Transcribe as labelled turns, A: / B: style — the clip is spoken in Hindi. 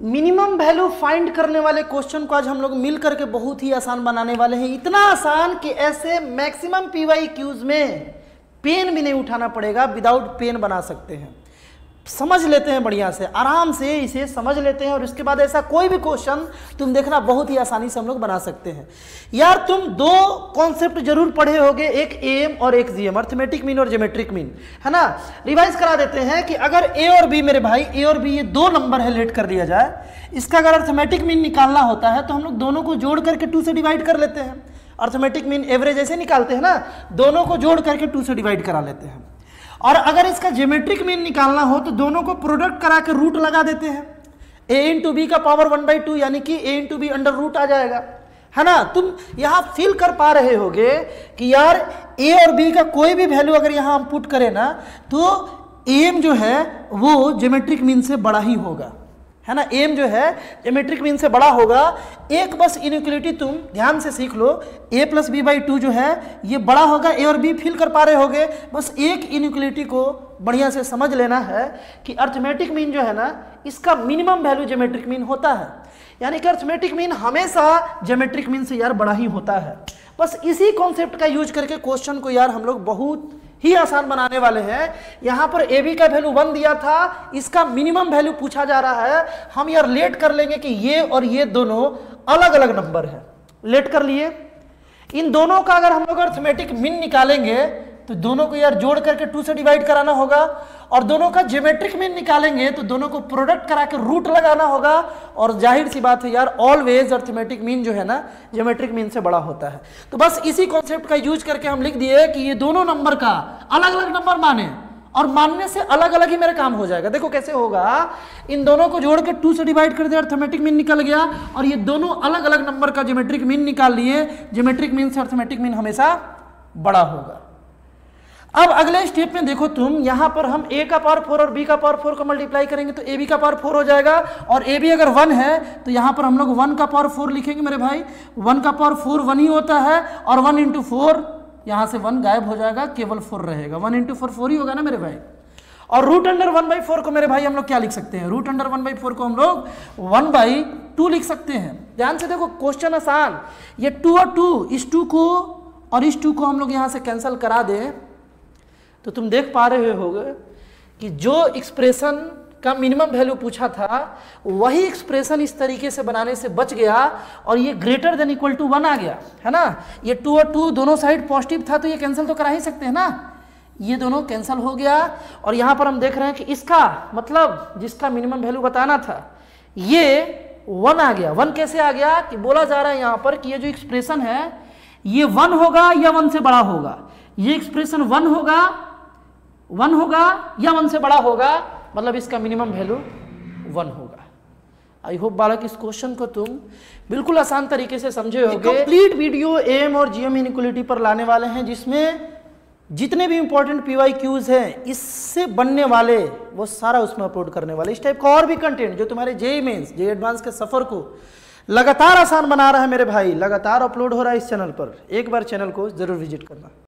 A: मिनिमम वैल्यू फाइंड करने वाले क्वेश्चन को आज हम लोग मिल करके बहुत ही आसान बनाने वाले हैं। इतना आसान कि ऐसे मैक्सिमम पीवाई क्यूज में पेन भी नहीं उठाना पड़ेगा, विदाउट पेन बना सकते हैं। समझ लेते हैं बढ़िया से, आराम से इसे समझ लेते हैं और उसके बाद ऐसा कोई भी क्वेश्चन तुम देखना बहुत ही आसानी से हम लोग बना सकते हैं। यार तुम दो कॉन्सेप्ट जरूर पढ़े होगे, एक एम और एक जीएम, अर्थमेटिक मीन और ज्योमेट्रिक मीन, है ना। रिवाइज करा देते हैं कि अगर ए और बी, मेरे भाई ए और बी ये दो नंबर है, लेट कर लिया जाए, इसका अगर अर्थमेटिक मीन निकालना होता है तो हम लोग दोनों को जोड़ करके 2 से डिवाइड कर लेते हैं। अर्थमेटिक मीन एवरेज ऐसे निकालते हैं ना, दोनों को जोड़ करके 2 से डिवाइड करा लेते हैं। और अगर इसका ज्योमेट्रिक मीन निकालना हो तो दोनों को प्रोडक्ट करा के रूट लगा देते हैं। a इंटू बी का पावर 1/2 यानी कि a into B under root आ जाएगा, है ना। तुम यहाँ फील कर पा रहे होगे कि यार a और b का कोई भी वैल्यू अगर यहाँ हम पुट करें ना तो एम जो है वो ज्योमेट्रिक मीन से बड़ा ही होगा, है ना। एम जो है ज्योमेट्रिक मीन से बड़ा होगा। एक बस इनइक्वालिटी तुम ध्यान से सीख लो, a प्लस b/2 जो है ये बड़ा होगा, a और b फील कर पा रहे होगे। बस एक इनइक्वालिटी को बढ़िया से समझ लेना है कि अर्थमेटिक मीन जो है ना, इसका मिनिमम वैल्यू ज्योमेट्रिक मीन होता है, यानी कि अर्थमेटिक मीन हमेशा ज्योमेट्रिक मीन से यार बड़ा ही होता है। बस इसी कॉन्सेप्ट का यूज करके क्वेश्चन को यार हम लोग बहुत ही आसान बनाने वाले हैं। यहाँ पर ए बी का वैल्यू 1 दिया था, इसका मिनिमम वैल्यू पूछा जा रहा है। हम यार लेट कर लेंगे कि ये और ये दोनों अलग अलग नंबर है, लेट कर लिए। इन दोनों का अगर हम लोग अर्थमेटिक मीन निकालेंगे तो दोनों को यार जोड़ करके 2 से डिवाइड कराना होगा, और दोनों का ज्योमेट्रिक मीन निकालेंगे तो दोनों को प्रोडक्ट करा के रूट लगाना होगा। और जाहिर सी बात है यार, ऑलवेज अर्थमेटिक मीन जो है ना ज्योमेट्रिक मीन से बड़ा होता है। तो बस इसी कॉन्सेप्ट का यूज करके हम लिख दिए कि ये दोनों नंबर का अलग अलग नंबर माने, और मानने से अलग अलग ही मेरा काम हो जाएगा। देखो कैसे होगा, इन दोनों को जोड़ के 2 से डिवाइड कर दिया, अर्थमेटिक मीन निकल गया, और ये दोनों अलग अलग नंबर का ज्योमेट्रिक मीन निकाल लिए। ज्योमेट्रिक मीन से अर्थमेटिक मीन हमेशा बड़ा होगा। अब अगले स्टेप में देखो तुम, यहां पर हम a का पावर 4 और b का पावर 4 को मल्टीप्लाई करेंगे तो ab का पावर 4 हो जाएगा, और ab अगर 1 है तो यहां पर हम लोग 1 का पावर 4 लिखेंगे मेरे भाई। 1 का पावर 4 1 ही होता है, और 1 इंटू 4 यहां से 1 गायब हो जाएगा, केवल 4 रहेगा। 1 इंटू 4 4 ही होगा ना मेरे भाई। और रूट अंडर 1/4 को मेरे भाई हम लोग क्या लिख सकते हैं, रूट अंडर 1/4 को हम लोग 1/2 लिख सकते हैं। ध्यान से देखो क्वेश्चन आसान, ये 2 और 2, इस 2 को और इस 2 को हम लोग यहां से कैंसिल करा दें तो तुम देख पा रहे होगे कि जो एक्सप्रेशन का मिनिमम वैल्यू पूछा था वही एक्सप्रेशन इस तरीके से बनाने से बच गया, और ये ग्रेटर देन इक्वल टू 1 आ गया, है ना। ये 2 और 2 दोनों साइड पॉजिटिव था तो ये कैंसिल तो करा ही सकते हैं ना, ये दोनों कैंसिल हो गया। और यहाँ पर हम देख रहे हैं कि इसका मतलब जिसका मिनिमम वैल्यू बताना था ये 1 आ गया। 1 कैसे आ गया कि बोला जा रहा है यहाँ पर कि ये जो एक्सप्रेशन है ये 1 होगा या 1 से बड़ा होगा। ये एक्सप्रेशन 1 होगा या 1 से बड़ा होगा, मतलब इसका मिनिमम वैल्यू 1 होगा। आई होप बालक इस क्वेश्चन को तुम बिल्कुल आसान तरीके से समझे होगे। कंप्लीट वीडियो एम और जीएम इनइक्वालिटी पर लाने वाले हैं, जिसमें जितने भी इंपॉर्टेंट पीवाई क्यूज हैं इससे बनने वाले वो सारा उसमें अपलोड करने वाले। इस टाइप का और भी कंटेंट जो तुम्हारे जेईई मेंस, जेईई एडवांस के सफर को लगातार आसान बना रहा है मेरे भाई, लगातार अपलोड हो रहा है इस चैनल पर। एक बार चैनल को जरूर विजिट करना।